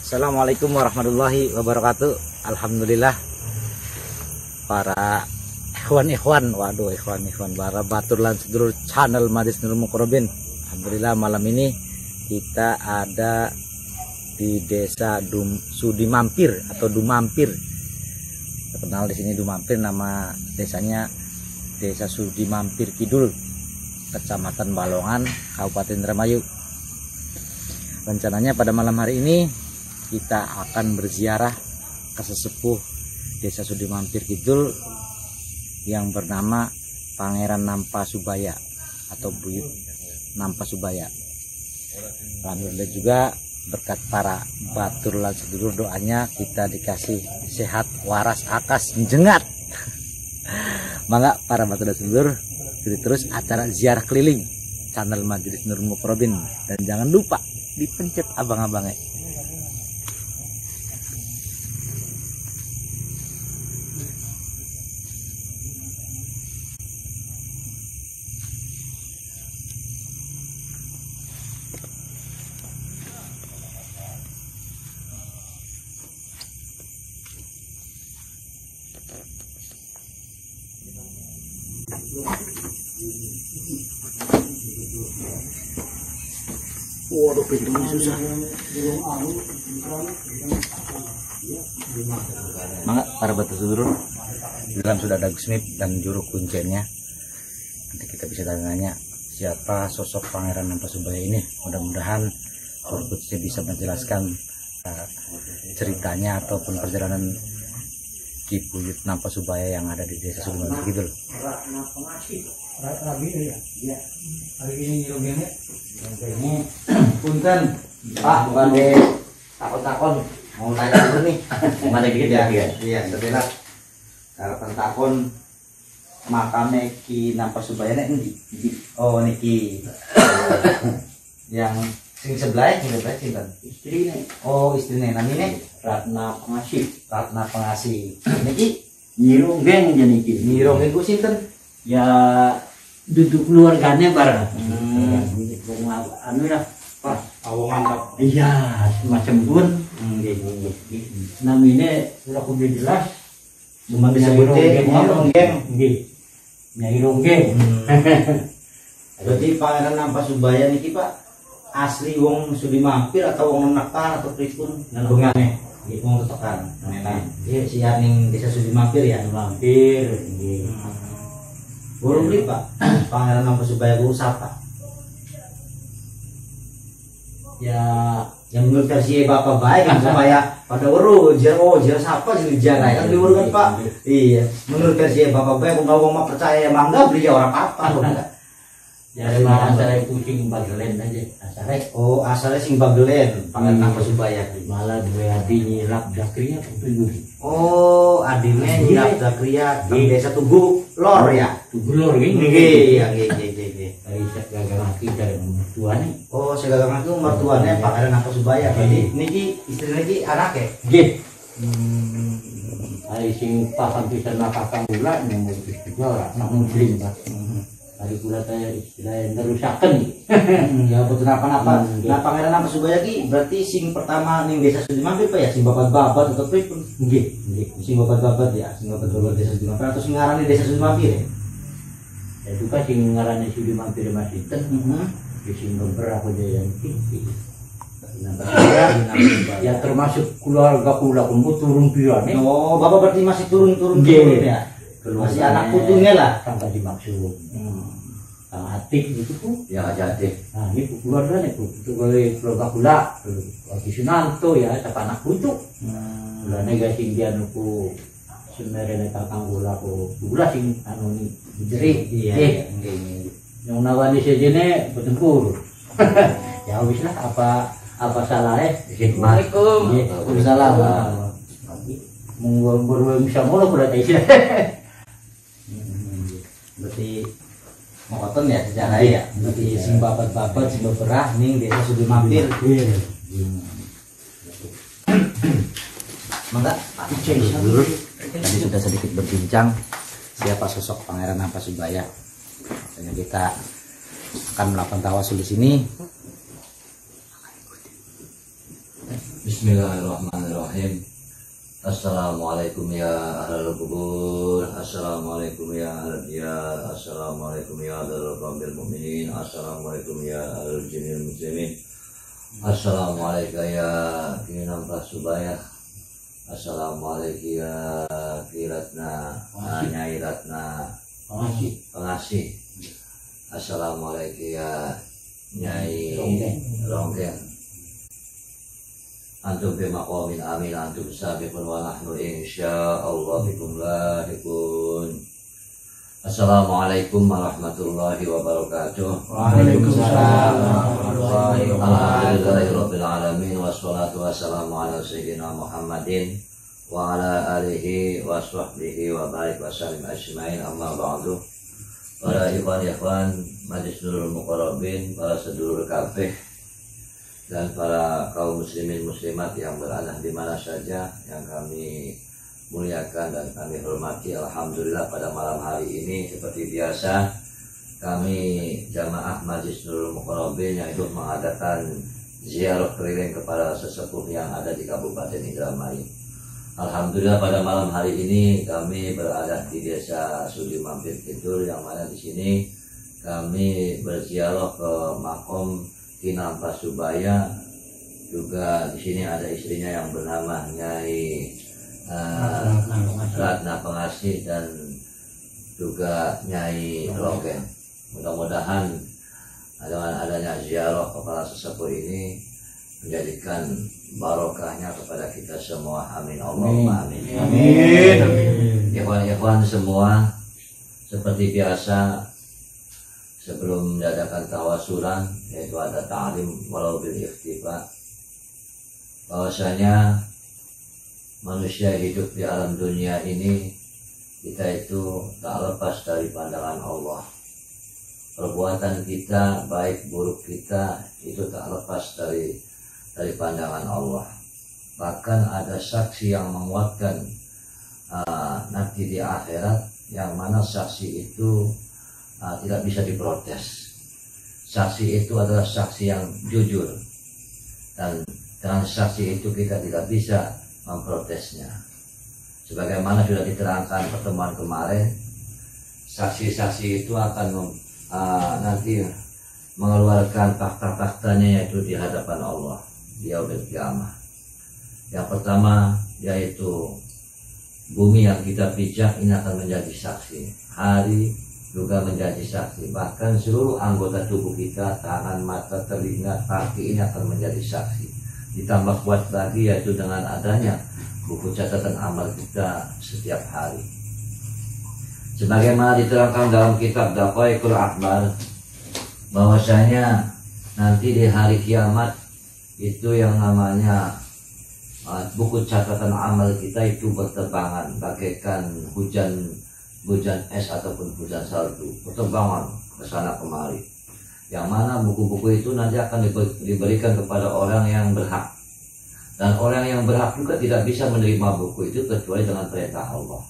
Assalamualaikum warahmatullahi wabarakatuh. Alhamdulillah para ikhwan, waduh ikhwan para batur lan sedulur channel Majlis Nurul Muqarrabin. Alhamdulillah malam ini kita ada di desa Sudimampir atau Dumampir. Terkenal di sini Dumampir, nama desanya Desa Sudimampir Kidul, Kecamatan Balongan, Kabupaten Indramayu. Rencananya pada malam hari ini kita akan berziarah ke sesepuh Desa Sudimampir Kidul yang bernama Pangeran Nampasubaya atau Buyut Nampasubaya. Alhamdulillah juga berkat para batur lan sedulur doanya kita dikasih sehat, waras, akas, menjengat. Mangga para batur dan sedulur, ikuti terus acara ziarah keliling channel Majlis Nurul Muqarrabin dan jangan lupa dipencet abang-abangnya. Waduh, pintunya susah. Mangga para batur sedulur, di dalam sudah ada gusmip dan juru kuncennya. Nanti kita bisa tanya siapa sosok Pangeran Nampasubaya ini. Mudah-mudahan Korpusnya bisa menjelaskan ceritanya ataupun perjalanan Ki Buyut Nampasubaya yang ada di Desa Sudimampir Kidul. Hari ini nyirungnya ini punten Pak, bukan deh takon-takon mau nanya dulu nih. Mana dikit ya? Iya, sebentar. Harapan takon makame Ki Nampasubaya nih. Oh, niki. Yang sing sebelah cinta. Istrinya. Oh, istrinya namanya Ratna Pengasih. Niki Nyirunggeng jeniki. Nyirunggeng ku sinten? Ya duduk keluarganya bareng. Anu lah, Pak. Awang mantap. Iya, semacam pun. Namanya sudah kudu jelas. Cuma disebutnya Nyirunggeng. Nyirunggeng. Berarti Pangeran Nampasubaya niki Pak asli wong Sudimampir atau wong Nektar atau pripun nanggungannya? Nggih wong tetekan. Iya siar ning Desa Sudimampir ya. Mampir nggih. Burung li Pak. Pangeran Nampasubaya ku sapa? Ya yang menurut versi Bapak baik kan supaya pada weruh jero sapa sih jarang kan diurut kan Pak. Iya, menurut versi Bapak baik wong mah percaya mangga beli orang apa. Jadi asale kucing bagelen aja asale. Oh, asale sing bagelen Pangeran Nampasubaya. Malah dua adi nyilap dakriya petunjuk. Oh, adine nyilap dakriya di Desa Tugu Lor ya. Tugu Lor nggih. Nggih. Dari gagal mati dari mertuane. Oh, segagang itu mertuane Pangeran Nampasubaya. Berarti niki istri niki anake. Nggih. Ari sing paham pisan kakang kula nyamuk istiqlal nak muslim Pak. Hari kula teh istilah nerusaken. Ya betul apa-apa. Nah, Pangeran Nampasubaya ki berarti sing pertama ning Desa Sudimampir Pak ya, sing babat-babat atau pripun? Nggih. Sing babat-babat ya, sing babat-babat Desa Sudimampir atau sing ngarani Desa Sudimampir ya? Itu kan sing ngarane Sudimampir Mas Sinten. Sing beberapa aja yang iki. Ya termasuk keluarga kula kumpul turun pirane. Oh, Bapak berarti masih turun ya? Masih anak putunya lah. Tanpa dimaksud. Kang Atik itu pun. Ya, Atik. Nah, ini keluarga nih, itu keluarga kula. Lagi Sunanto ya, siapa anak putu. Kula nega sing dia nuku sebenarnya kakang kula ku kula sing anu ni jeri. Iya. Yang nawani sejene bertempur. Ya wis lah apa salahnya? Assalamualaikum. Waalaikumsalam. Monggo bisa mulu berarti. Berarti mokoton ya sejarah ya. Berarti sing babat-babat sing beberah ning Desa Sudimampir. Mangga dulu. Tadi sudah sedikit berbincang siapa sosok Pangeran Nampasubaya. Makanya kita akan melakukan tawasul di sini. Bismillahirrahmanirrahim. Assalamualaikum ya ahlal kubur. Assalamualaikum ya ahlal diyar. Assalamualaikum ya ahlal qawmil mu'minin. Assalamualaikum ya ahlal jinil muslimin. Assalamualaikum ya kinam pasubaya. Assalamualaikum ya kiratna Nyai Ratna pengasih. Assalamualaikum ya Nyai Ronggeng. Antum bima qawmin amin. Antum sabiqun wa nahnu insyaallah bikum lahikun. Assalamualaikum warahmatullahi wabarakatuh. Waalaikumsalam warahmatullahi wabarakatuh. Alhamdulillahirabbil alamin wassalatu wassalamu ala sayyidina Muhammadin wa ala alihi wa sahbihi wa barik wa sallim ajmain, amma ba'du. Para ikhwan Majlis Nurul Muqarrabin, para sedulur kabeh dan para kaum muslimin muslimat yang berada di mana saja yang kami muliakan dan kami hormati. Alhamdulillah pada malam hari ini seperti biasa kami jamaah Majlis Nurul Muqarrabin yaitu mengadakan ziarah keliling kepada sesepuh yang ada di Kabupaten Indramayu. Alhamdulillah pada malam hari ini kami berada di Desa Sudi Mampir Kidul, yang mana di sini kami berziarah ke makom Kinam Pasubaya. Juga di sini ada istrinya yang bernama Nyai Ratna Pengasih dan juga Nyai Ronggeng. Mudah-mudahan dengan adanya ziarah kepada sesepuh ini menjadikan barokahnya kepada kita semua. Amin Allahumma amin. Amin. Ikhwan-ikhwan semua, seperti biasa sebelum mengadakan tawasulan yaitu ada ta'lim walau bil ikhtifa, bahwasanya manusia hidup di alam dunia ini kita itu tak lepas dari pandangan Allah. Perbuatan kita baik buruk kita itu tak lepas dari pandangan Allah. Bahkan ada saksi yang menguatkan nanti di akhirat, yang mana saksi itu tidak bisa diprotes. Saksi itu adalah saksi yang jujur, dan dengan saksi itu kita tidak bisa memprotesnya. Sebagaimana sudah diterangkan pertemuan kemarin, saksi-saksi itu akan nanti mengeluarkan fakta-faktanya yaitu di hadapan Allah di yaumil qiyamah. Yang pertama yaitu bumi yang kita pijak ini akan menjadi saksi, hari juga menjadi saksi, bahkan seluruh anggota tubuh kita, tangan, mata, telinga, kaki ini akan menjadi saksi. Ditambah kuat lagi yaitu dengan adanya buku catatan amal kita setiap hari. Sebagaimana diterangkan dalam kitab Daqaiqul Akbar, bahwasanya nanti di hari kiamat itu yang namanya buku catatan amal kita itu berterbangan bagaikan hujan es ataupun hujan salju, berterbangan ke sana kemari. Yang mana buku-buku itu nanti akan diberikan kepada orang yang berhak, dan orang yang berhak juga tidak bisa menerima buku itu kecuali dengan perintah Allah.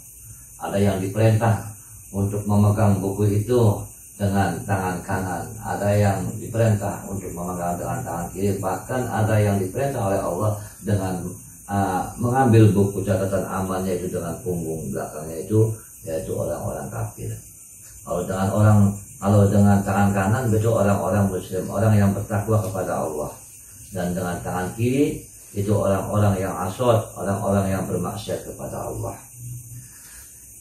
Ada yang diperintah untuk memegang buku itu dengan tangan kanan, ada yang diperintah untuk memegang dengan tangan kiri, bahkan ada yang diperintah oleh Allah dengan mengambil buku catatan amalnya itu dengan punggung belakangnya itu, yaitu orang-orang kafir. Kalau dengan tangan kanan itu orang-orang muslim, orang yang bertakwa kepada Allah, dan dengan tangan kiri itu orang-orang yang asad, orang-orang yang bermaksiat kepada Allah.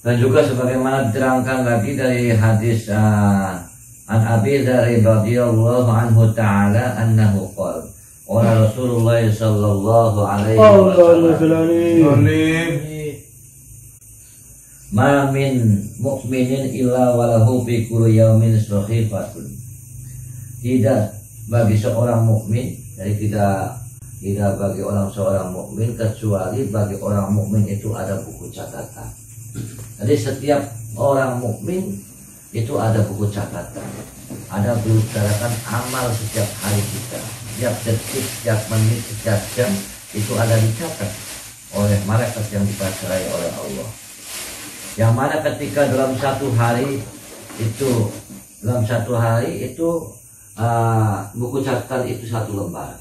Dan juga sebagaimana diterangkan lagi dari hadis An Abi Dzar radhiyallahu anhu ta'ala annahu qala qala Rasulullah sallallahu alaihi wasallam ma min mu'minin illa walahu fi kulli yaumin sahifatun. Tidak bagi seorang mukmin, jadi tidak bagi seorang mukmin kecuali bagi orang mukmin itu ada buku catatan. Jadi setiap orang mukmin itu ada buku catatan, ada buku catatan amal setiap hari kita, setiap detik, setiap menit, setiap jam itu ada dicatat oleh malaikat yang dipercayai oleh Allah. Yang mana ketika dalam satu hari itu buku catatan itu satu lembar.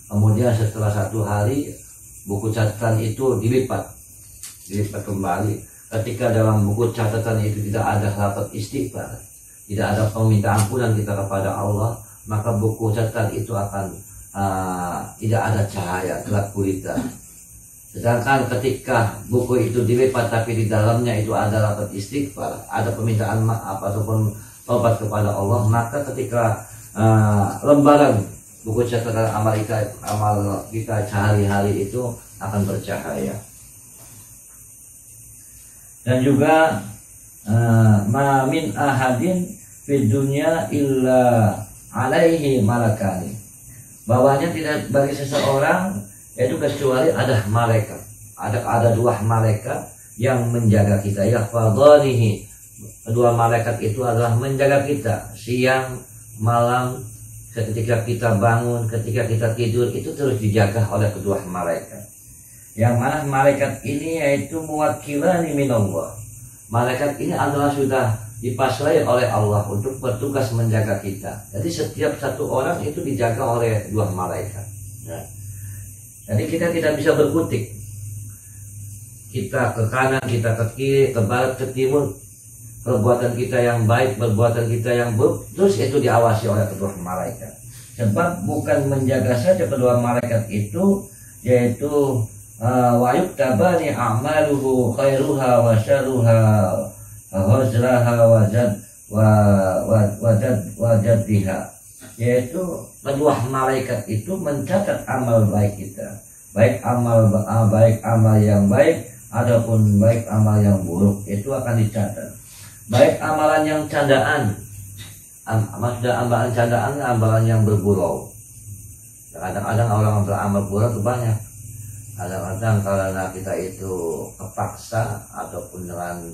kemudian setelah 1 hari buku catatan itu dilipat kembali. Ketika dalam buku catatan itu tidak ada lafaz istighfar, tidak ada peminta ampunan kita kepada Allah, maka buku catatan itu akan tidak ada cahaya, gelap gulita. Sedangkan ketika buku itu dilipat tapi di dalamnya itu ada lafaz istighfar, ada permintaan maaf ataupun taubat kepada Allah, maka ketika lembaran buku catatan amal kita sehari-hari itu akan bercahaya. Dan juga ma min ahadin fid dunya illa alaihi malakani, bahwanya tidak bagi seseorang itu kecuali ada malaikat, ada 2 malaikat yang menjaga kita, ya fadhanihi. Kedua malaikat itu adalah menjaga kita siang malam, ketika kita bangun, ketika kita tidur, itu terus dijaga oleh kedua malaikat. Yang mana malaikat ini yaitu muwakilani minallah. Malaikat ini adalah sudah dipasrai oleh Allah untuk bertugas menjaga kita. Jadi setiap satu orang itu dijaga oleh 2 malaikat. Ya. Jadi kita tidak bisa berkutik. Kita ke kanan, kita ke kiri, ke barat, ke timur. Perbuatan kita yang baik, perbuatan kita yang buruk, terus itu diawasi oleh kedua malaikat. Sebab bukan menjaga saja kedua malaikat itu, yaitu wa yuktabani a'maluhu khairuha wa syarruha huzraha wajadbiha, yaitu kedua malaikat itu mencatat amal baik kita, baik amal yang baik ataupun baik amal yang buruk, itu akan dicatat. Baik amalan yang candaan, maksudnya amalan candaan, amalan yang bergurau. Kadang-kadang orang beramal gurau itu banyak. Kadang-kadang karena kita itu kepaksa ataupun dengan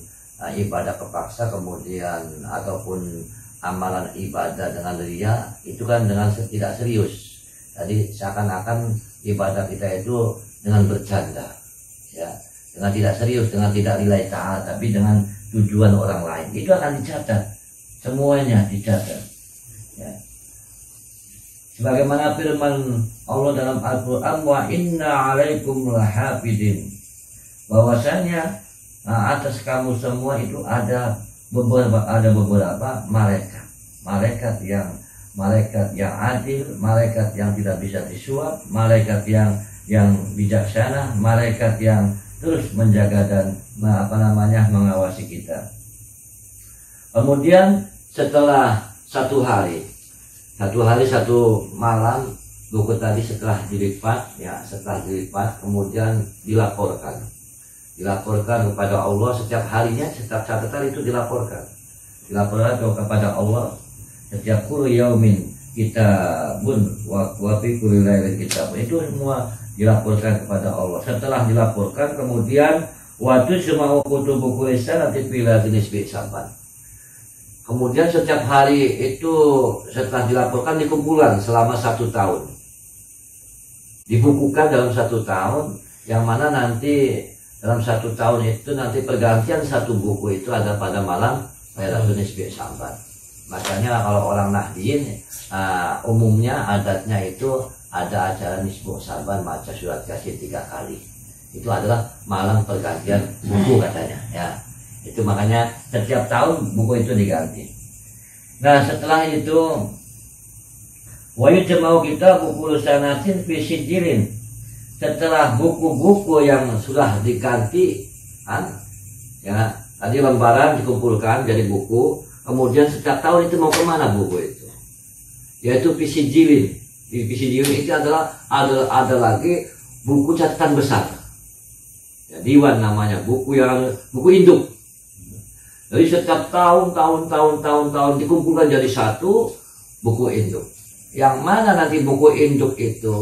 ibadah kepaksa, kemudian ataupun amalan ibadah dengan ria, itu kan dengan tidak serius. Jadi seakan-akan ibadah kita itu dengan bercanda, ya, dengan tidak serius, dengan tidak lillahi ta'ala, tapi dengan tujuan orang lain. Itu akan dicatat, semuanya dicatat, ya. Sebagaimana firman Allah dalam Al-Quran, wa inna alaikum lahafidin, bahwasanya atas kamu semua itu ada beberapa malaikat yang adil, malaikat yang tidak bisa disuap, malaikat yang bijaksana, malaikat yang terus menjaga dan mengawasi kita. Kemudian setelah 1 hari 1 malam, buku tadi setelah dilipat, kemudian dilaporkan kepada Allah setiap harinya, setiap catatan itu dilaporkan kepada Allah. Setiap kullu yaumin kitabun wa fi kulli lailin kitabun, itu semua dilaporkan kepada Allah. Setelah dilaporkan, kemudian waktu semua kutubu kulisan nanti bila jenis saban. Kemudian setiap hari itu setelah dilaporkan dikumpulkan selama 1 tahun, dibukukan dalam 1 tahun, yang mana nanti dalam 1 tahun itu nanti pergantian 1 buku itu ada pada malam Lailatul Nisfi Sya'ban. Makanya kalau orang Nahdiyin umumnya adatnya itu ada acara Nisfu Sya'ban, baca surat Yasin 3 kali. Itu adalah malam pergantian buku katanya, ya. Itu makanya setiap tahun buku itu diganti. Nah, setelah itu wajib mau kita buku sanatin fi sijilin. Setelah buku-buku yang sudah diganti, ya, tadi lembaran dikumpulkan jadi buku. Kemudian setiap tahun itu mau kemana buku itu? Yaitu fi sijilin. Di fi sijilin itu adalah ada lagi buku catatan besar. Ya, diwan namanya, buku induk. Jadi setiap tahun dikumpulkan jadi 1 buku induk. Yang mana nanti buku induk itu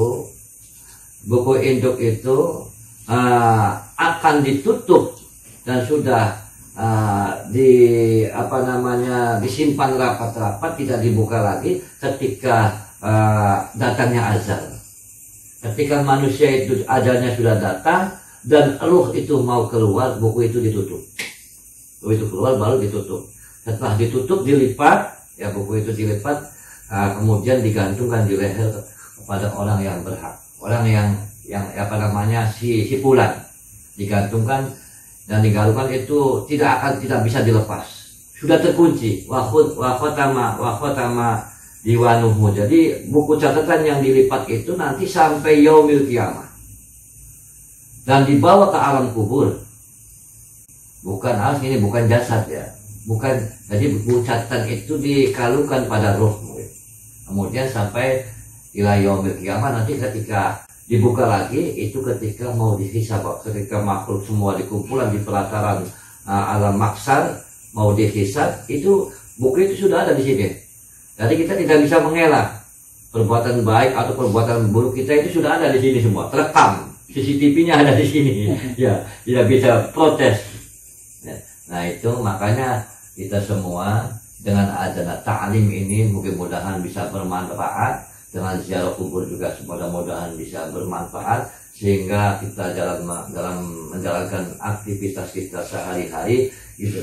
akan ditutup dan sudah disimpan rapat-rapat, tidak dibuka lagi ketika datangnya azal. Ketika manusia itu ajalnya sudah datang dan ruh itu mau keluar, buku itu ditutup. Buku itu keluar baru ditutup. Setelah ditutup dilipat, ya, buku itu dilipat, kemudian digantungkan di leher kepada orang yang berhak, orang yang apa namanya si fulan, digantungkan dan digantungkan itu tidak bisa dilepas, sudah terkunci. Wa khatama diwanuhu. Jadi buku catatan yang dilipat itu nanti sampai yaumil kiamah dan dibawa ke alam kubur. Bukan alas ini, bukan jasad ya, bukan. Jadi buku catatan itu dikalungkan pada roh, kemudian sampai ila yaumil kiamah. Nanti ketika dibuka lagi itu ketika mau dihisab, ketika makhluk semua dikumpulan di pelataran alam maksar mau dihisab, itu buku itu sudah ada di sini. Jadi kita tidak bisa mengelak perbuatan baik atau perbuatan buruk kita, itu sudah ada di sini semua, terekam, CCTV-nya ada di sini. Ya, tidak bisa protes. Ya. Nah itu makanya kita semua dengan adanya ta'lim ini mudah-mudahan bisa bermanfaat, dengan ziarah kubur juga mudah-mudahan bisa bermanfaat, sehingga kita dalam menjalankan aktivitas kita sehari-hari,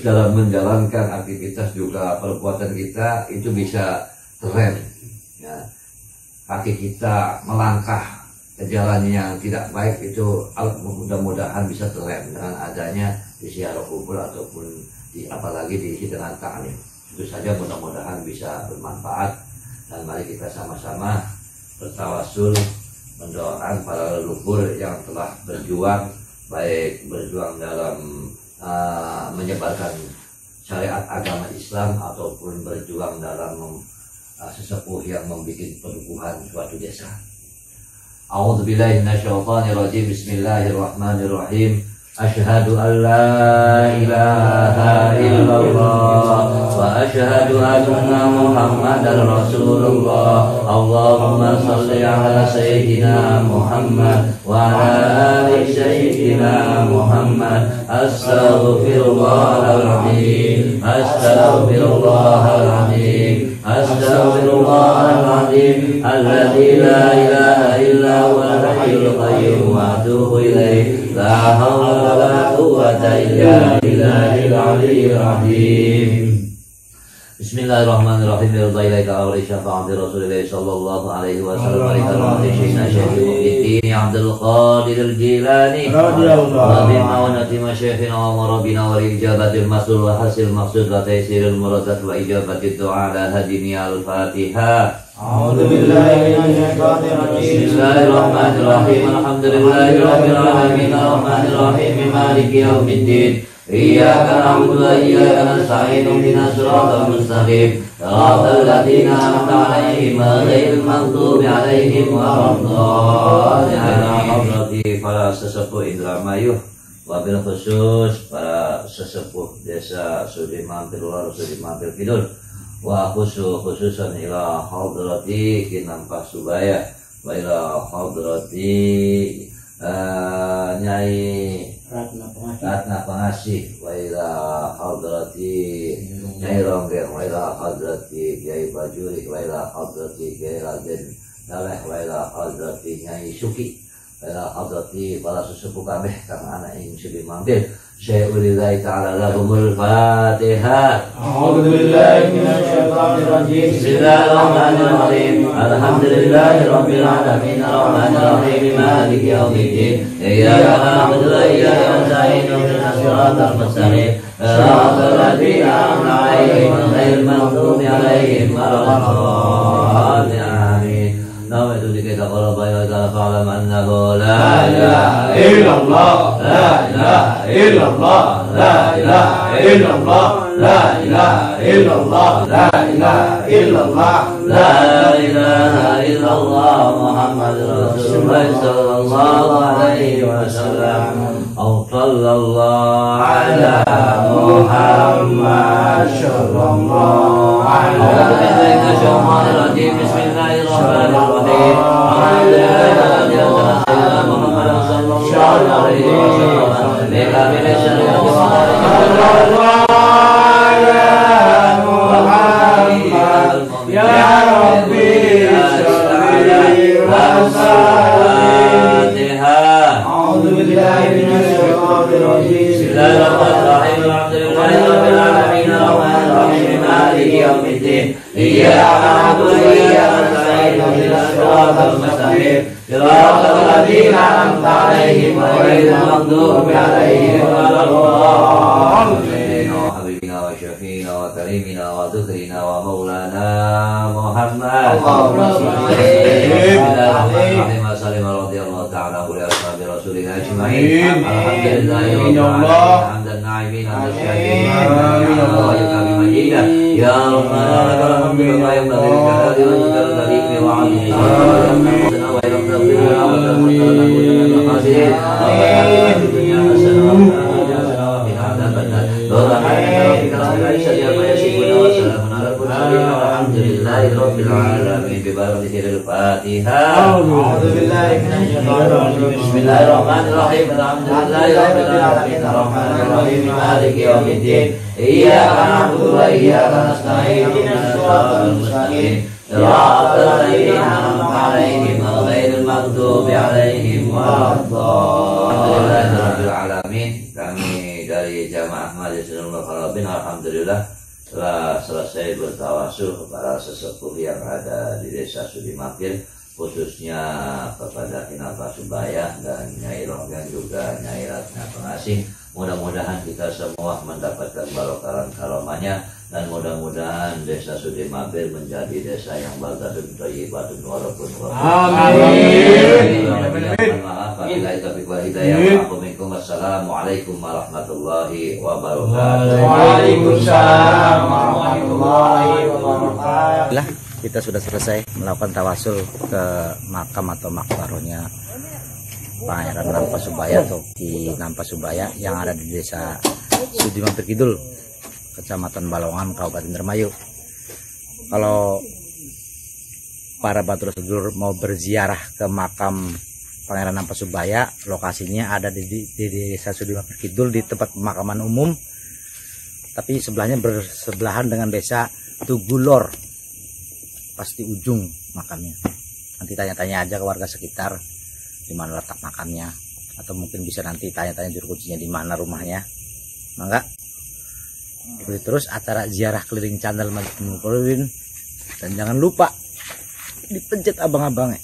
dalam menjalankan aktivitas juga perbuatan kita itu bisa terrem, ya. Kaki kita melangkah ke jalan yang tidak baik itu mudah-mudahan bisa terrem dengan adanya di ziarah kubur ataupun apalagi diisi dengan ta'lim. Itu saja mudah-mudahan bisa bermanfaat, dan mari kita sama-sama bertawasul mendoakan para leluhur yang telah berjuang, baik berjuang dalam menyebarkan syariat agama Islam ataupun berjuang dalam sesepuh yang membuat perubahan suatu desa. A'udzubillahi minasyaitonirrajim. Bismillahirrahmanirrahim. Asyhadu an la ilaha illallah wa asyhadu anna Muhammadar Rasulullah. Allahumma shalli ala sayyidina Muhammad wa ala ali sayyidina Muhammad. Astaghfirullahaladzim, astaghfirullahaladzim, astaghfirullahaladzim, alladzi la ilaha illa huwal hayyul qayyum wa atubu ilaih. La haula wa la quwwata illa billahil aliyyil azim. Bismillahirrahmanirrahim. Biridha'illahi ta'ala wa syafa'ati Rasulillah sallallahu alaihi wasallam wa karamati Syekhina Syekhul Mu'minin Abdul Qadir Al-Jilani wa bi maunati masyayikhina wa murabbina wa ijabatil masul wa hasil maqsud wa taysiril muradat wa ijabatid du'a ala hadini al-Fatihah. A'udzu billahi minasyaitonir rajim. Bismillahirrahmanirrahim. Alhamdulillahi rabbil alamin arrahmanir rahim maliki yaumiddin. Iyyaka na'budu wa iyyaka nasta'in ihdinas siratal mustaqim siratal ladzina an'amta 'alaihim ghairil maghdubi 'alaihim waladdallin. Para sesepuh Indramayu, wabil khusus para sesepuh desa Sudi Mampir Lor, Sudi Mampir Kidul, wa khususan ila hadrati Kinampah Subaya, wa ila hadrati Nyai Ratna Pengasih, wa ila hadrati Nyai Ronggeng, wa ila hadrati Kiai Bajuri, wa ila hadrati Kiai Raden Daleh, wa ila hadrati Nyai Suki, wa ila hadrati para sesepuh kami kang anak ing Sudi Mampir. Syai'ulillahi ta'ala lahumul Fatihah. A'udzu billahi minasyaitonir rajim. Bismillahirrahmanirrahim. Alhamdulillahi rabbil alamin arrahmanir rahim maliki yaumiddin. Iyyaka na'budu wa iyyaka nasta'in ihdinas siratal mustaqim siratal ladzina an'amta 'alaihim ghairil maghdubi 'alaihim waladdallin. Nama itu dikata kalau banyak kita fa'lam annahu la ilaha illallah, la ilaha illallah, la ilaha illallah, la ilaha illallah, la ilaha illallah, la ilaha illallah Muhammadur Rasulullah sallallahu alaihi wasallam. Sallallahu ala Muhammad sallallahu alaihi wasallam. Bismillahirrahmanirrahim. Muhammad sallallahu alaihi wasallam. Ya Rabbi sholli wa sallim. A'udzu billahi minasyaitonir rajim. Bismillahirrahmanirrahim. Alhamdulillahi rabbil alamin arrahmanir rahim maliki yaumiddin. Iyyaka na'budu wa iyyaka nasta'in ihdinas siratal mustaqim وشفينا وكريمنا وذكرنا ومولانا محمد. اللهم صل عليه وسلم رضي الله تعالى عنه ولأصحاب رسول الله أجمعين. الحمد لله رب العالمين حمد الناعمين حمد الشاكرين بمجيده يا ربنا لك الحمد كما ينبغي لجلال وجهك الكريم وعظيم سلطانك وإلى تغفرنا وتغفر لنا كلنا المحاسنين ربنا آتنا في الدنيا حسنة وفي الآخرة وفي عذاب النار برحمتك ربك رب العزة عما يصفون وسلام على المرسلين والحمد لله رب العالمين ببركة الفاتحة. أعوذ بالله من الشيطان الرجيم. بسم الله الرحمن الرحيم الحمد لله رب العالمين الرحمن الرحيم مالك يوم الدين إياك نعبد وإياك نستعين اهدنا الصراط المستقيم صراط الذين أنعمت عليهم غير المغضوب عليهم ولا الضالين. Rabbil alamin. Kami dari Jamaah Majelis Ulama Kharabin alhamdulillah telah selesai bertawasul para sesepuh yang ada di Desa Sudimakir, khususnya kepada Kinapa Subaya dan Nyai Ronggang juga Nyai Ratna Pengasih. Mudah-mudahan kita semua mendapatkan barokah karomahnya dan mudah-mudahan Desa Sudimakir menjadi desa yang baldatun thayyibatun walaupun Amin. Maaf apabila taufiq wal hidayah. Wassalamualaikum warahmatullahi wabarakatuh. Waalaikumsalam warahmatullahi wabarakatuh. Kita sudah selesai melakukan tawasul ke makam atau makbaronya Pangeran Nampa Subaya atau Ki Nampa Subaya yang ada di Desa Sudimampir Kidul, Kecamatan Balongan, Kabupaten Indramayu. Kalau para batur sedulur mau berziarah ke makam Pangeran Nampa Subaya, lokasinya ada di Desa Sudimampir Kidul di tempat pemakaman umum, tapi sebelahnya bersebelahan dengan Desa Tugulor, pasti ujung makamnya. Nanti tanya-tanya aja ke warga sekitar di mana letak makamnya, atau mungkin bisa nanti tanya-tanya juru kuncinya di mana rumahnya. Mangga ikuti terus acara ziarah keliling channel Majelis Ulama, dan jangan lupa dipencet abang-abangnya.